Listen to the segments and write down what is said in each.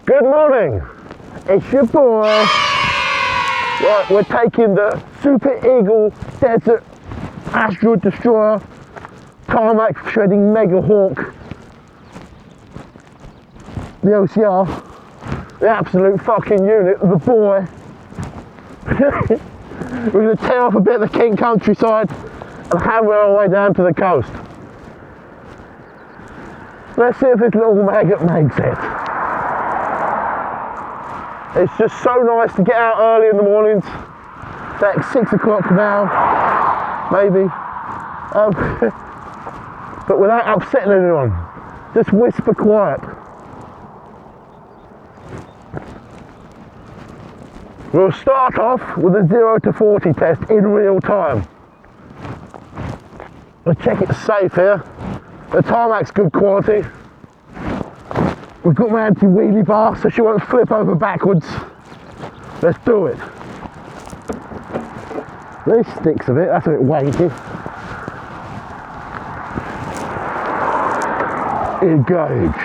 Good morning, it's your boy. Right, we're taking the Super Eagle Desert Asteroid Destroyer tarmac shredding Mega Hawk, the OCR, the absolute fucking unit, the boy. We're going to tear off a bit of the Kent countryside and hammer our way down to the coast. Let's see if this little maggot makes it. It's just so nice to get out early in the mornings. It's like 6 o'clock now, maybe. But without upsetting anyone. Just whisper quiet. We'll start off with a 0 to 40 test in real time. We'll check it's safe here. The tarmac's good quality. We've got my anti-wheelie bar so she won't flip over backwards. Let's do it. This sticks a bit, that's a bit wanky. Engage.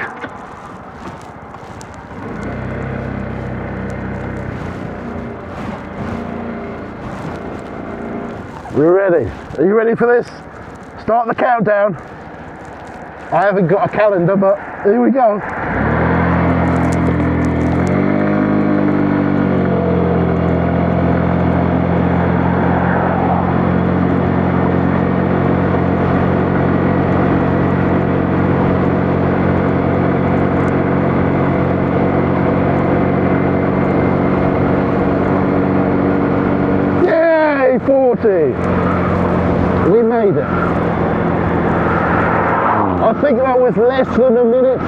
We're ready. Are you ready for this? Start the countdown. I haven't got a calendar, but here we go. Yay, 40. We made it. I think that was less than a minute.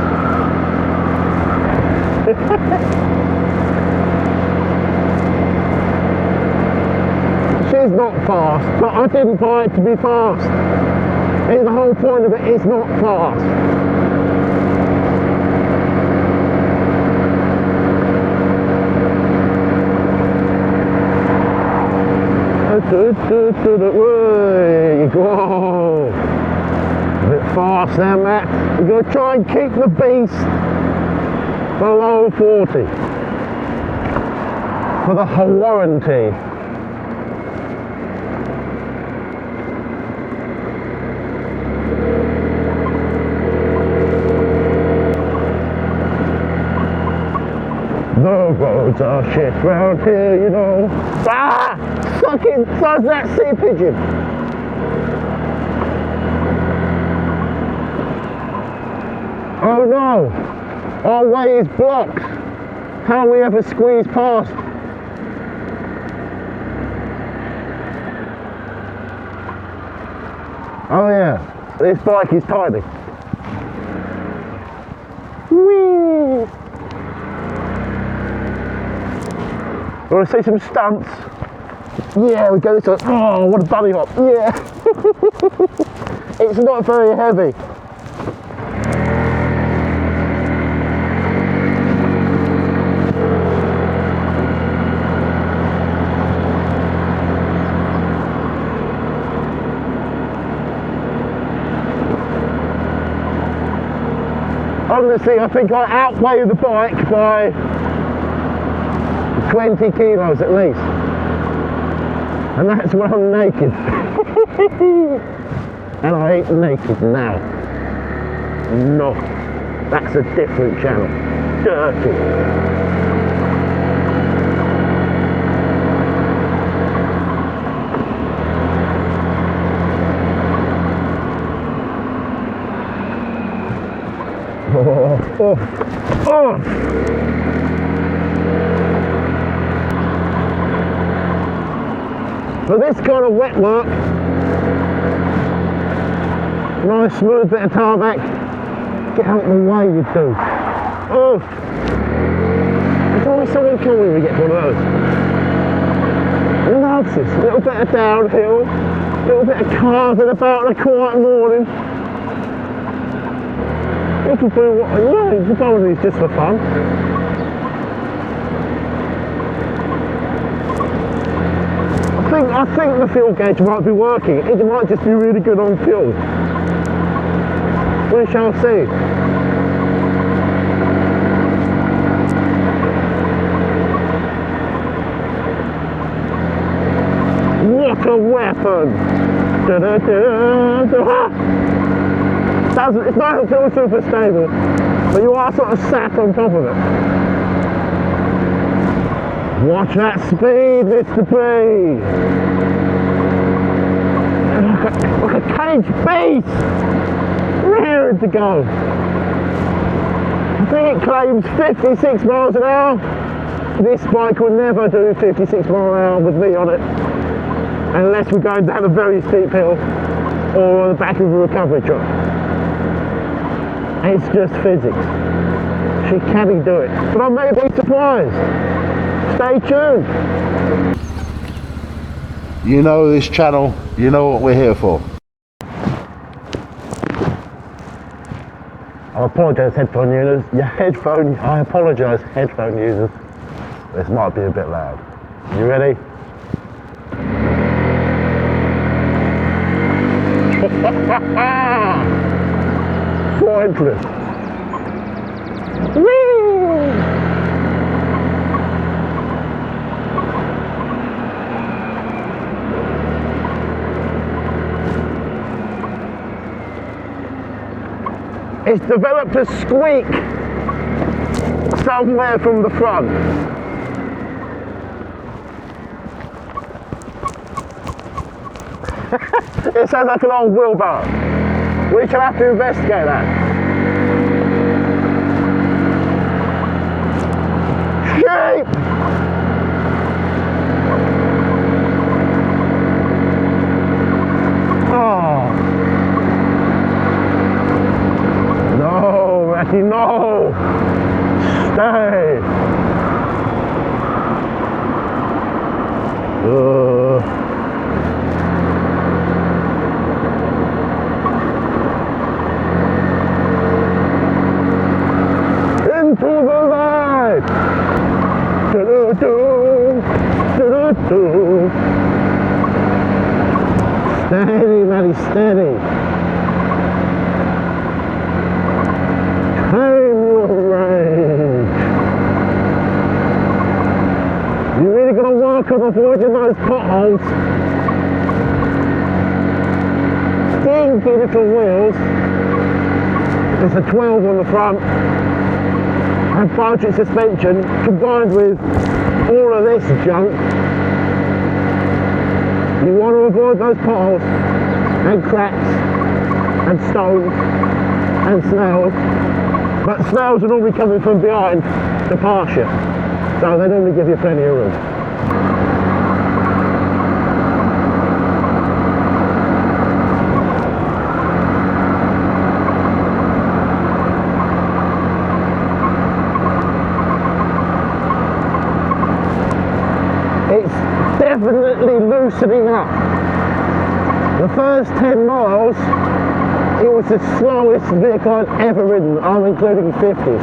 She's not fast, but I didn't buy it to be fast. The whole point of it is not fast. Whoa. A bit fast there, Matt. We're going to try and keep the beast below 40 for the warranty. The roads are shit round here, you know. Ah! Fucking does that sea pigeon? Oh no! Our way is blocked! How we ever squeeze past? Oh yeah, this bike is tiny. Whee! You want to see some stunts? Yeah, we go this way. Oh, what a bunny hop! Yeah! It's not very heavy. Honestly, I think I outweigh the bike by 20 kilos at least. And that's when I'm naked. And I ain't naked now. No. That's a different channel. Dirty. Oh. For this kind of wet work, nice smooth bit of tarmac, get out of the way you do. Oh, there's always someone coming when we get one of those. I love this, a little bit of downhill, a little bit of carving about on a quiet morning. You can do what you know, you can do these just for fun. I think the fuel gauge might be working. It might just be really good on fuel. We shall see. nuclear weapon. It doesn't feel super stable, but you are sort of sat on top of it. Watch that speed, Mr. B. Like a caged beast, raring to go. I think it claims 56 miles an hour. This bike will never do 56 miles an hour with me on it, unless we're going down a very steep hill or on the back of a recovery truck. It's just physics. She can do it, but I may be surprised. Stay tuned. You know this channel, you know what we're here for. I apologise, headphone users. I apologise, headphone users. This might be a bit loud. You ready? Pointless. Whee! It's developed a squeak somewhere from the front. It sounds like an old wheelbarrow. We shall have to investigate that. Sheep! Oh. No, Matty, no! Stay! Into the light! Do-do-do, do-do-do. Steady, Matty, steady. Claim your range. You really got to work on avoiding those potholes. Dinky little wheels. There's a 12 on the front. And budget suspension combined with all of this junk. You want to avoid those potholes and cracks and stones and snails, but snails are normally coming from behind to pass you, so they normally give you plenty of room. It's definitely loosening up. The first 10 miles, it was the slowest vehicle I'd ever ridden, I'm including 50s.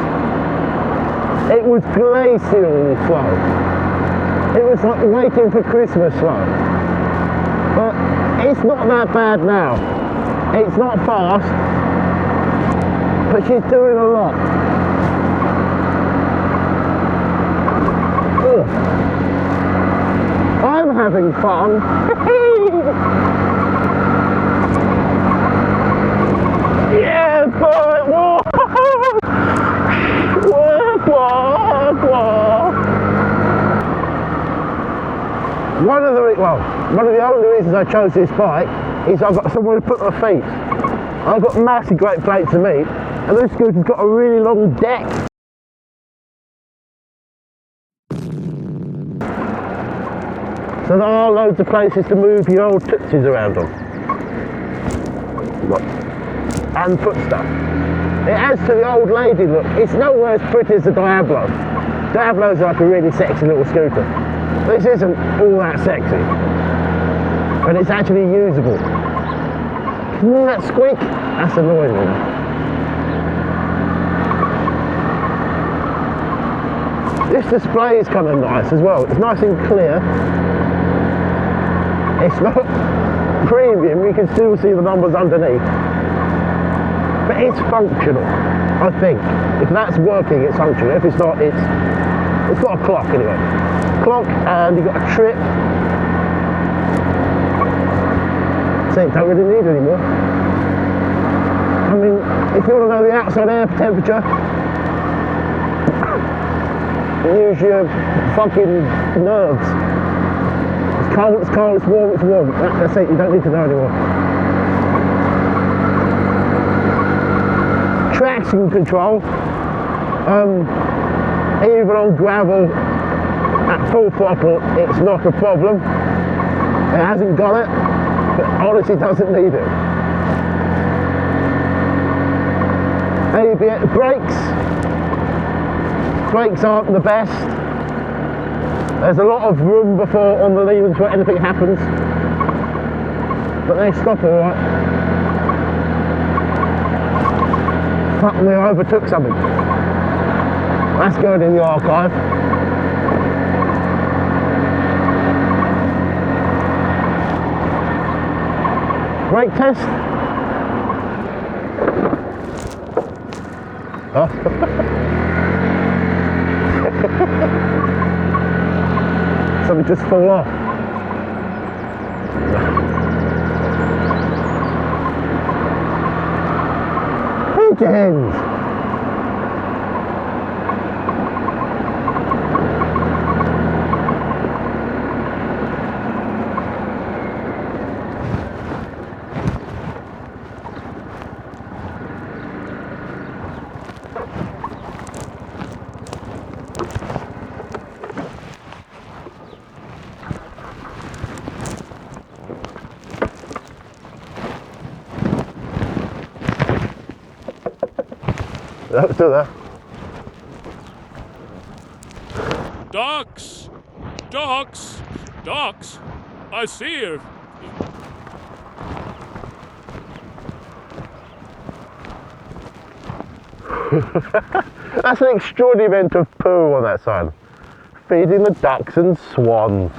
It was glacially slow. It was like waiting for Christmas slow. But it's not that bad now. It's not fast, but she's doing a lot. Ugh. I'm having fun. Yeah, boy, walk, walk, walk, walk. One of the only reasons I chose this bike is I've got somewhere to put my feet. I've got massive great plates to meet, and this scooter's got a really long deck. So there are loads of places to move your old tootsies around on. And foot stuff. It adds to the old lady look. It's nowhere as pretty as the Diablo. Diablo's like a really sexy little scooter. This isn't all that sexy. But it's actually usable. Can you hear that squeak? That's annoying me. This display is kind of nice as well. It's nice and clear. It's not premium, you can still see the numbers underneath. But it's functional, I think. If that's working, it's functional. If it's not, it's got a clock anyway. Clock, and you've got a trip. seat don't really need anymore. I mean, if you want to know the outside air temperature, use your fucking nerves. It's cold, it's cold, it's warm, it's warm. That's it, you don't need to know anymore. Traction control, even on gravel at full throttle, it's not a problem. It hasn't got it, but honestly doesn't need it. ABS brakes aren't the best. There's a lot of room before on the levers where anything happens, but they stop alright. Fuck me, I overtook something. That's going in the archive. Brake test. Oh. Something just fall off. Pigeons! Let's do that. Ducks! Ducks! Ducks! I see you. That's an extraordinary event of poo on that side. Feeding the ducks and swans.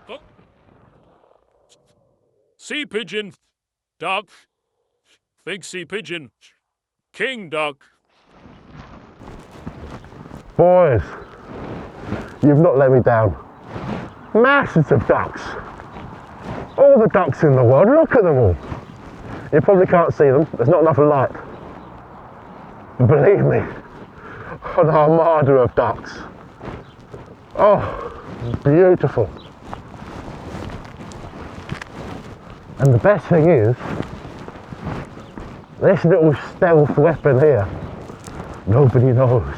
Oh. Sea pigeon. Duck. Big sea pigeon. King duck. Boys, you've not let me down. Masses of ducks. All the ducks in the world, look at them all. You probably can't see them, there's not enough light. Believe me, an armada of ducks. Oh, beautiful. And the best thing is, this little stealth weapon here, nobody knows.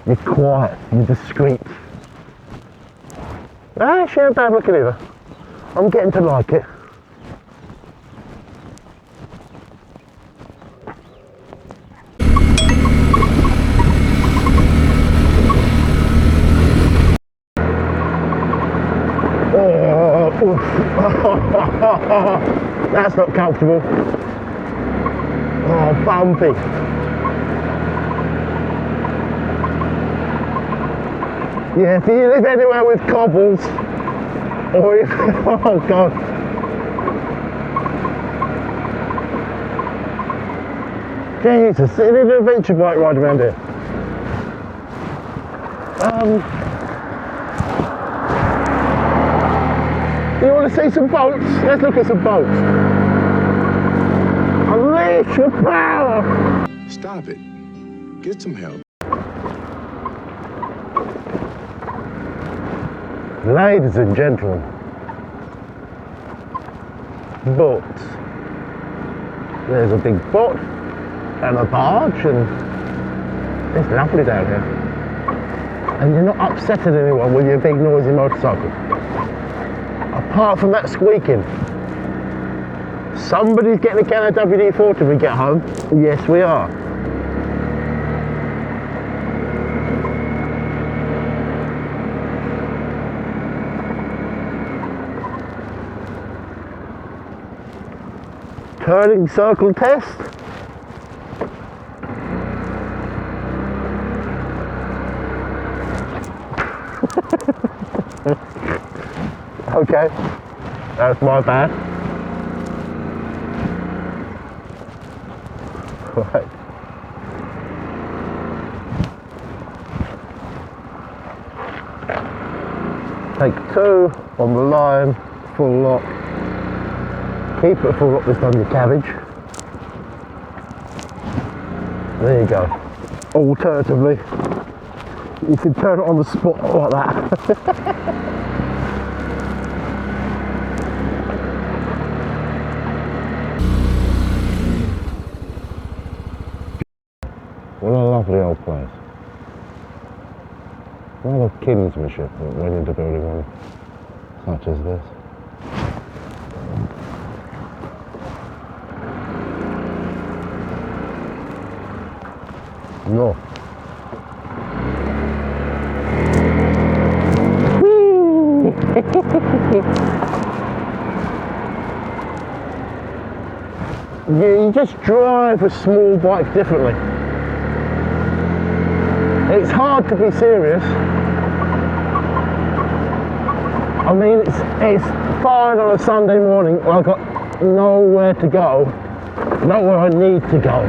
You're quiet, you're discreet. Actually, not bad looking either. I'm getting to like it. That's not comfortable. Oh, bumpy. Yeah, if you live anywhere with cobbles, or if, oh God. Jesus, you need an adventure bike ride around here. You want to see some boats? Let's look at some boats. Unleash your power! Stop it. Get some help. Ladies and gentlemen, boats. There's a big boat and a barge, and it's lovely down here. And you're not upsetting anyone with your big noisy motorcycle. Apart from that squeaking. Somebody's getting a can of WD-40 when we get home. Yes, we are. Turning circle test. Okay, that's my bad. Right. Take two on the line, full lock. Keep it full up this time, your cabbage. There you go. Alternatively, you can turn it on the spot like that. What a lovely old place. Rather kinsmanship that went into building one such as this. No. You just drive a small bike differently. It's hard to be serious. I mean, it's fine on a Sunday morning when I've got nowhere to go, nowhere I need to go.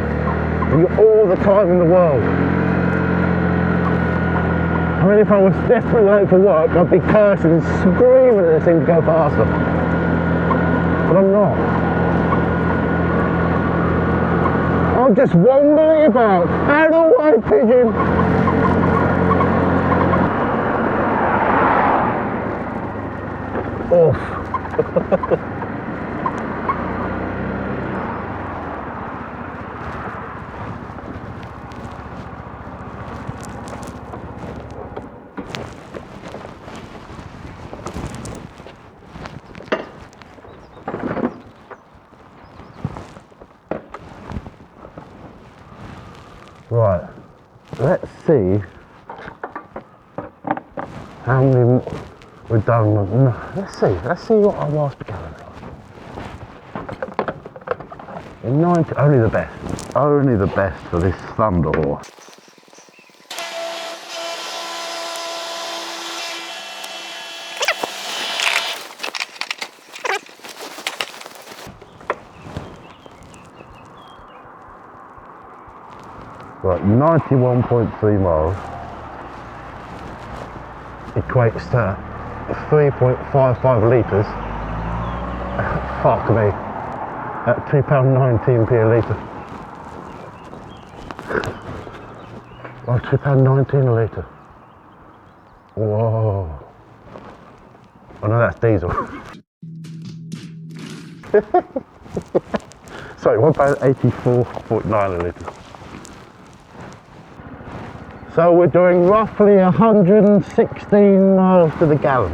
You've got all the time in the world. I mean, if I was desperately late for work, I'd be cursing and screaming at this thing to go faster. But I'm not. I'm just wandering about. Out of the way, pigeon! Off. Right, let's see how many we've done. No, let's see what our last gallon is. In 90, only the best for this Thunder horse. Right, 91.3 miles equates to 3.55 litres. Fuck me. At £2.19p a litre. Oh, £2.19 a litre. Whoa. Oh no, that's diesel. Sorry, £1.84.9 a litre. So we're doing roughly 116 miles to the gallon,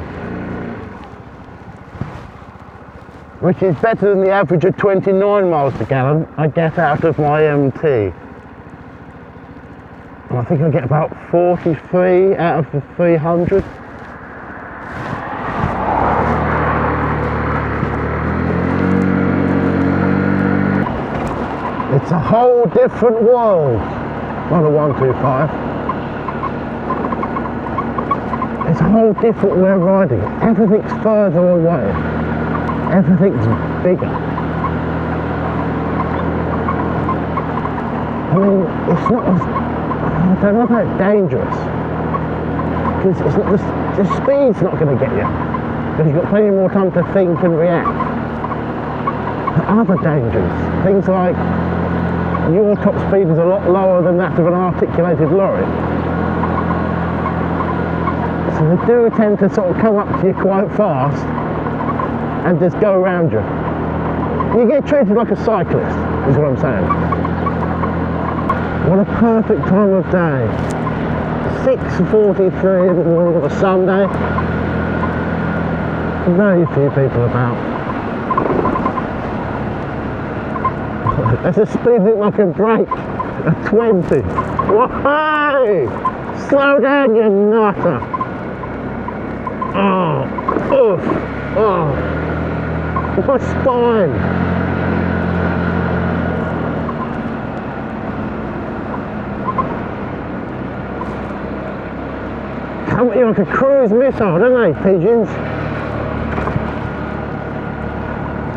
which is better than the average of 29 miles to gallon I get out of my MT. And I think I get about 43 out of the 300. It's a whole different world, not a 125. It's a whole different way of riding. Everything's further away. Everything's bigger. I mean, it's not, I don't know about dangerous. Because it's not, the speed's not going to get you. Because you've got plenty more time to think and react. But other dangers, things like your top speed is a lot lower than that of an articulated lorry. So they do tend to sort of come up to you quite fast and just go around you. You get treated like a cyclist, is what I'm saying. What a perfect time of day. 6:43 in the morning of a Sunday. Very few people about. There's a speed limit I can break at 20. Whoa! Slow down, you nutter! Oh, oof, oh, my spine. Come at you like a cruise missile, don't they, pigeons?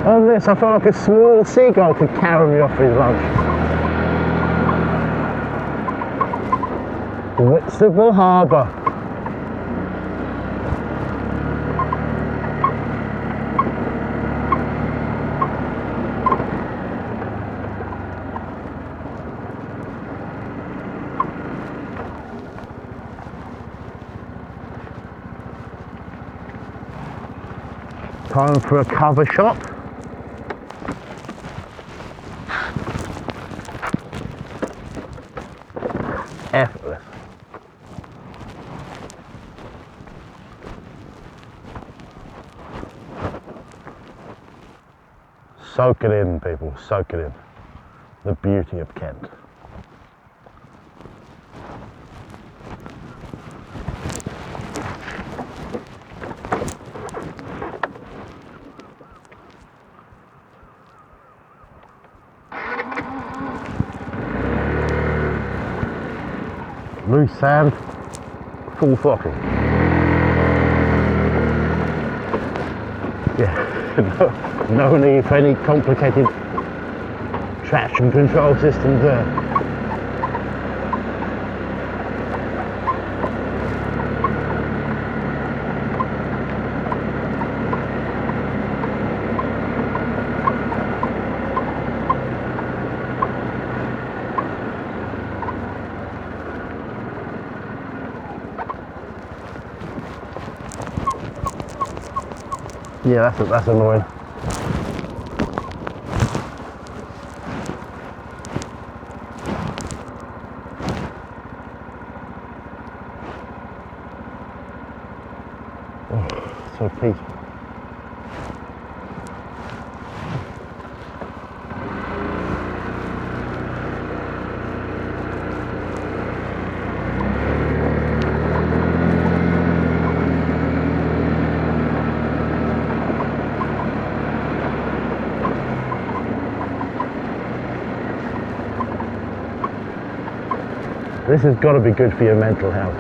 On this, I feel like a small seagull could carry me off his lunch. Whitstable Harbour. Time for a cover shot. Effortless. Soak it in, people, soak it in. The beauty of Kent. Loose sand, full throttle. Yeah, no need for any complicated traction control systems there. Yeah, that's annoying. Oh, so peaceful. This has got to be good for your mental health.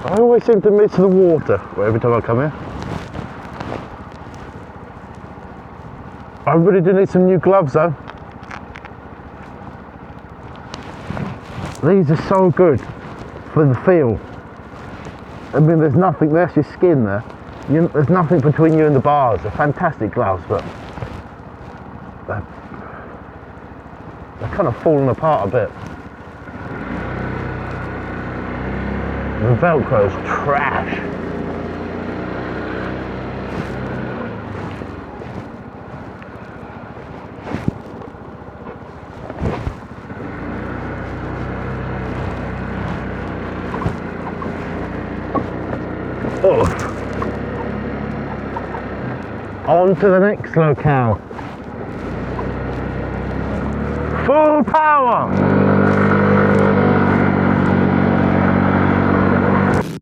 I always seem to miss the water every time I come here. I really do need some new gloves though. These are so good for the feel. I mean, there's nothing, there's your skin there. There's nothing between you and the bars. They're fantastic gloves, but they're kind of falling apart a bit. The Velcro's trash. Oh. On to the next locale. Full power!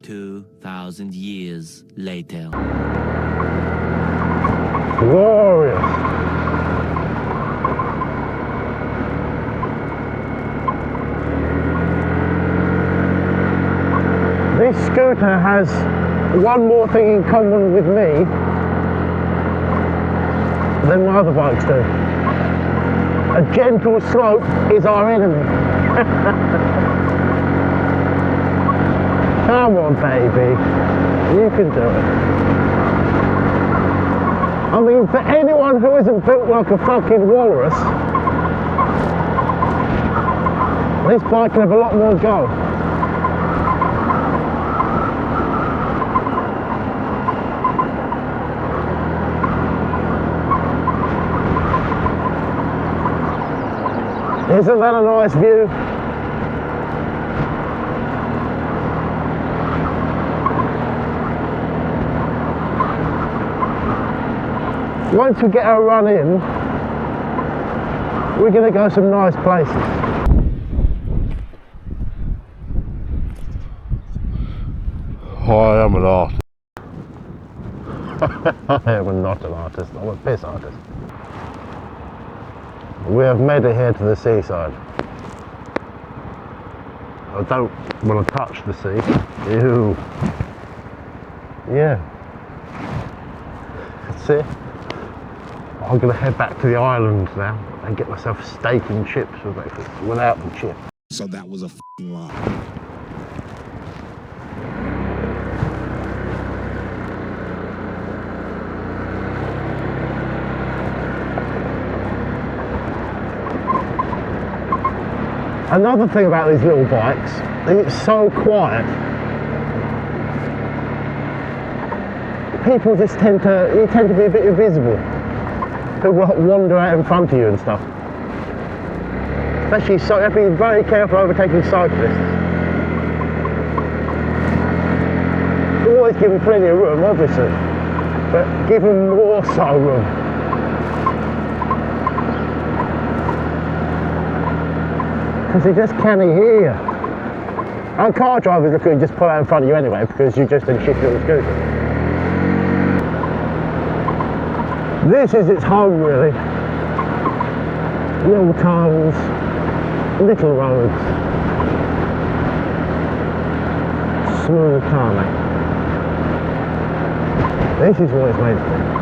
2,000 years later. Glorious! This scooter has one more thing in common with me than my other bikes do. A gentle slope is our enemy. Come on, baby. You can do it. I mean, for anyone who isn't built like a fucking walrus, this bike can have a lot more go. Isn't that a nice view? Once we get our run in, we're going to go some nice places. I am an artist. I am not an artist, I'm a piss artist. We have made it here to the seaside. I don't want to touch the sea. Ew. Yeah. That's it. I'm going to head back to the island now and get myself steak and chips for breakfast without the chip. So that was a f***ing lie. Another thing about these little bikes, it's so quiet. People just tend to be a bit invisible. People wander out in front of you and stuff. Especially, so you have to be very careful overtaking cyclists. Always give them plenty of room, obviously, but give them more so room. Because they just can't hear you. And car drivers look at you just pull out in front of you anyway, because you're just a shitty little scooter. This is its home, really. Little tunnels, little roads, smooth tarmac. This is what it's made for.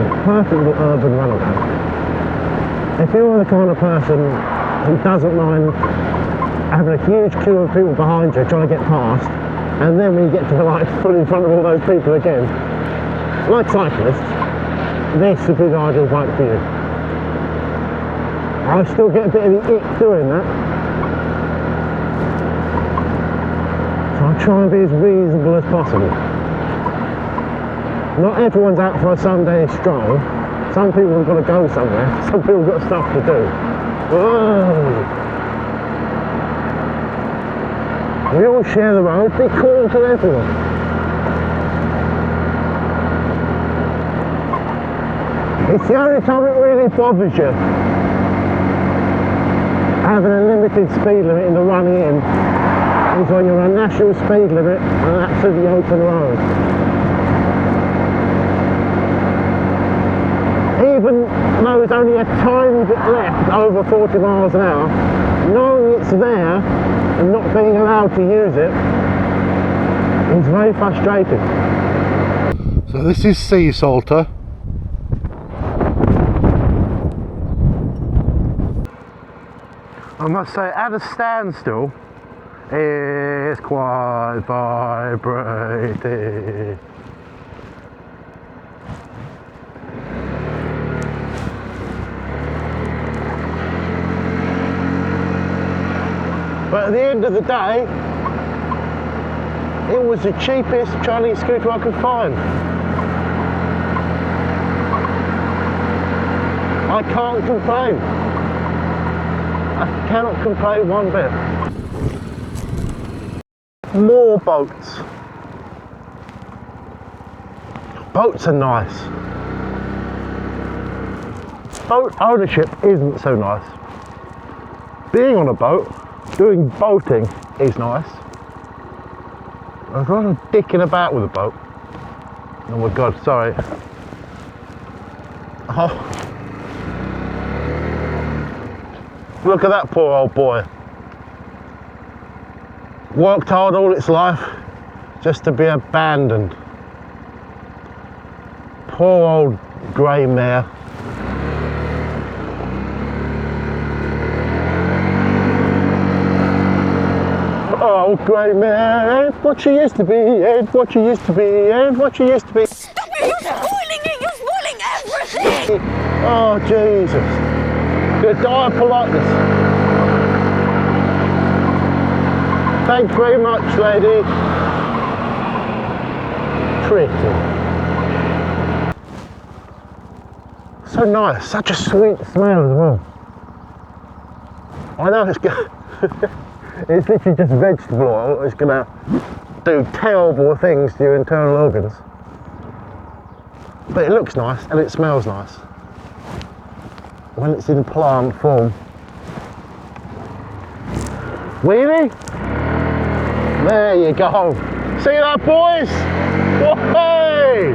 A perfect little urban runabout. If you're the kind of person who doesn't mind having a huge queue of people behind you trying to get past, and then when you get to the light, pull in front of all those people again, like cyclists, this would be the ideal bike for you. I still get a bit of the ick doing that. So I try and be as reasonable as possible. Not everyone's out for a Sunday stroll. Some people have got to go somewhere. Some people have got stuff to do. Whoa. We all share the road, be cool to everyone. It's the only time it really bothers you. Having a limited speed limit in the running in is when you're on a national speed limit and an absolutely open road. Even though there's only a tiny bit left over 40 miles an hour, knowing it's there and not being allowed to use it is very frustrating. So this is sea salter. I must say, at a standstill, it's quite vibrating. But at the end of the day, it was the cheapest Chinese scooter I could find. I can't complain. I cannot complain one bit. More boats. Boats are nice. Boat ownership isn't so nice. Being on a boat, doing boating is nice. I'd rather dicking about with a boat. Oh my god, sorry. Oh. Look at that poor old boy. Worked hard all its life just to be abandoned. Poor old grey mare. Oh, grey mare, ain't what she used to be, ain't what she used to be, ain't what she used to be. Stop it, you're spoiling it, you're spoiling everything! Oh, Jesus. You're a die of politeness. Thanks very much, lady. Pretty. So nice, such a sweet smell as well. I know it's good. It's literally just vegetable oil. It's going to do terrible things to your internal organs. But it looks nice and it smells nice. When it's in plant form. Wheelie? There you go. See that, boys? Whoa!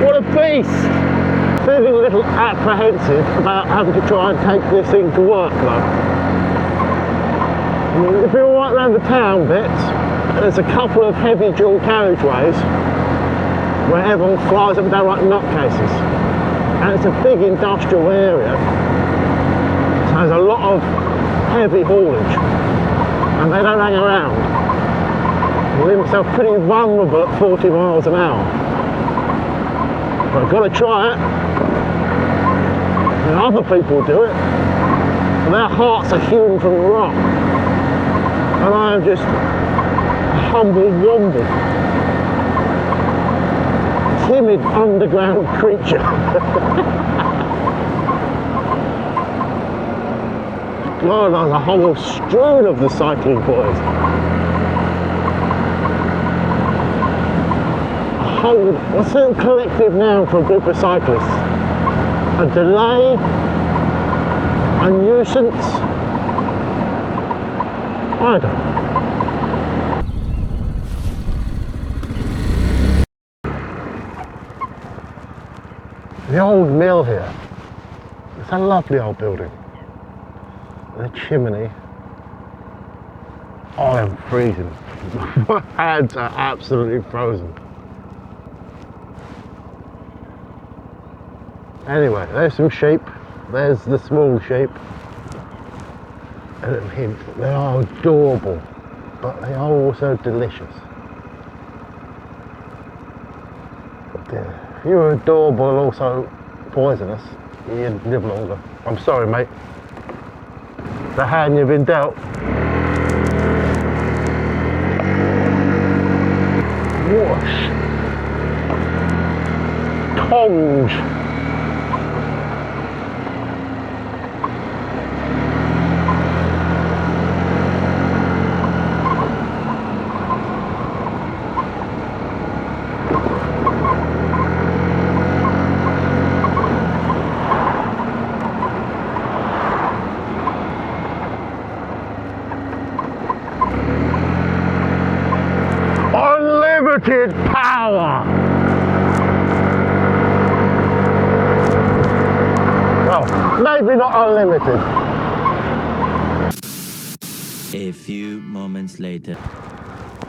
What a beast! Feeling a little apprehensive about having to try and take this thing to work though. I mean, if you're right around the town bits, there's a couple of heavy dual carriageways where everyone flies up and down like nutcases. And it's a big industrial area, so there's a lot of heavy haulage, and they don't hang around. They leave themselves pretty vulnerable at 40 miles an hour. But I've got to try it. And other people do it. And their hearts are hewn from the rock. And I am just a humble womble. Timid underground creature. God, there's a whole strewn of the cycling boys. What's a collective noun for a group of cyclists? A delay, a nuisance, I don't know. The old mill here, it's a lovely old building. The chimney, oh, I'm freezing. My hands are absolutely frozen. Anyway, there's some sheep. There's the small sheep. And a hint, they are adorable, but they are also delicious. If you were adorable and also poisonous, you'd live longer. I'm sorry, mate. The hand you've been dealt. Whoosh. Tongs. Unlimited power. Well, maybe not unlimited. A few moments later.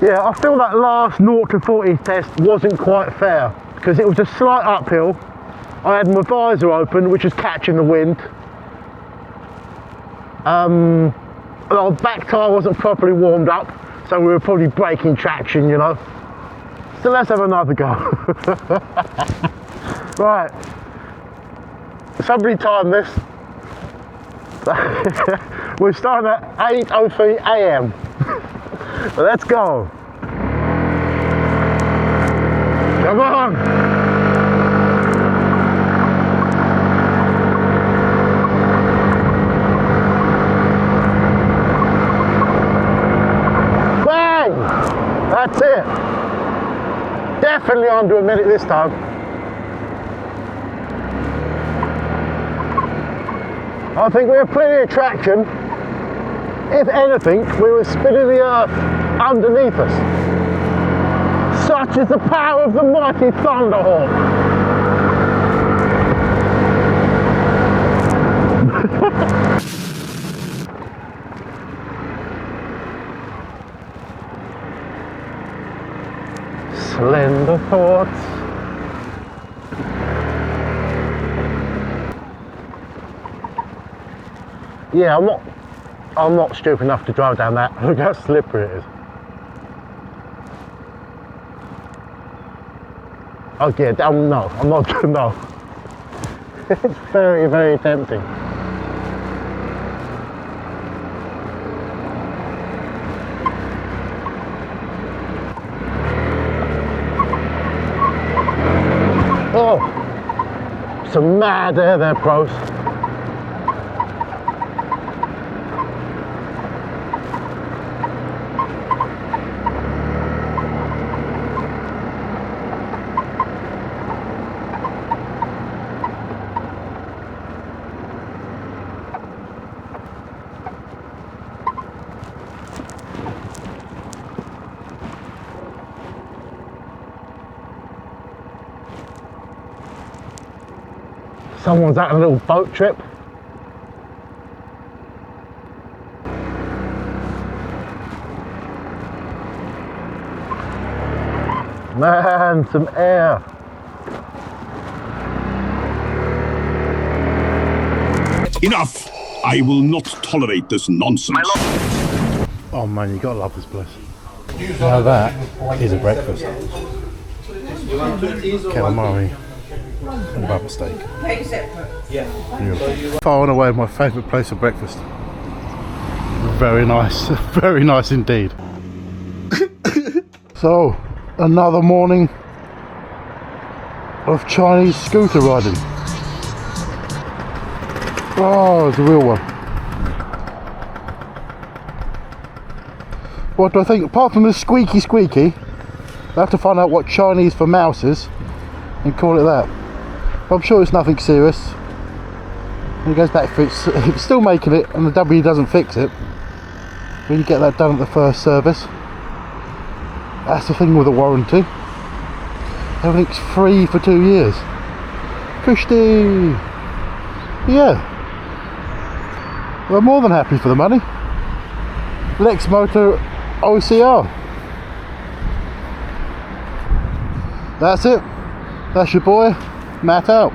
Yeah, I feel that last 0 to 40 test wasn't quite fair because it was a slight uphill. I had my visor open, which was catching the wind. The back tyre wasn't properly warmed up, so we were probably breaking traction, you know. So let's have another go. Right. Somebody time this. We're starting at 8:03 AM. Let's go. Come on. Bang! That's it. Definitely under a minute this time. I think we have plenty of traction. If anything, we were spinning the earth underneath us. Such is the power of the mighty Thunderhawk. Slender thoughts. Yeah, I'm not stupid enough to drive down that. Look how slippery it is. Oh yeah, no, I'm not, no. It's very, very tempting. Oh, some mad air there, pros. Someone's at a little boat trip. Man, some air. Enough! I will not tolerate this nonsense. Oh man, you gotta love this place. Now that is a breakfast. Calamari. All about mistake. Yeah. Far and away my favourite place for breakfast. Very nice, very nice indeed. So, another morning of Chinese scooter riding. Oh, it's a real one. What do I think? Apart from the squeaky, I have to find out what Chinese for mouse is and call it that. I'm sure it's nothing serious. And he goes back for it. It's still making it, and the W doesn't fix it. When you get that done at the first service. That's the thing with a warranty. Everything's free for 2 years. Christy! Yeah. We're more than happy for the money. Lexmotor Ocr. That's it. That's your boy, Matt out.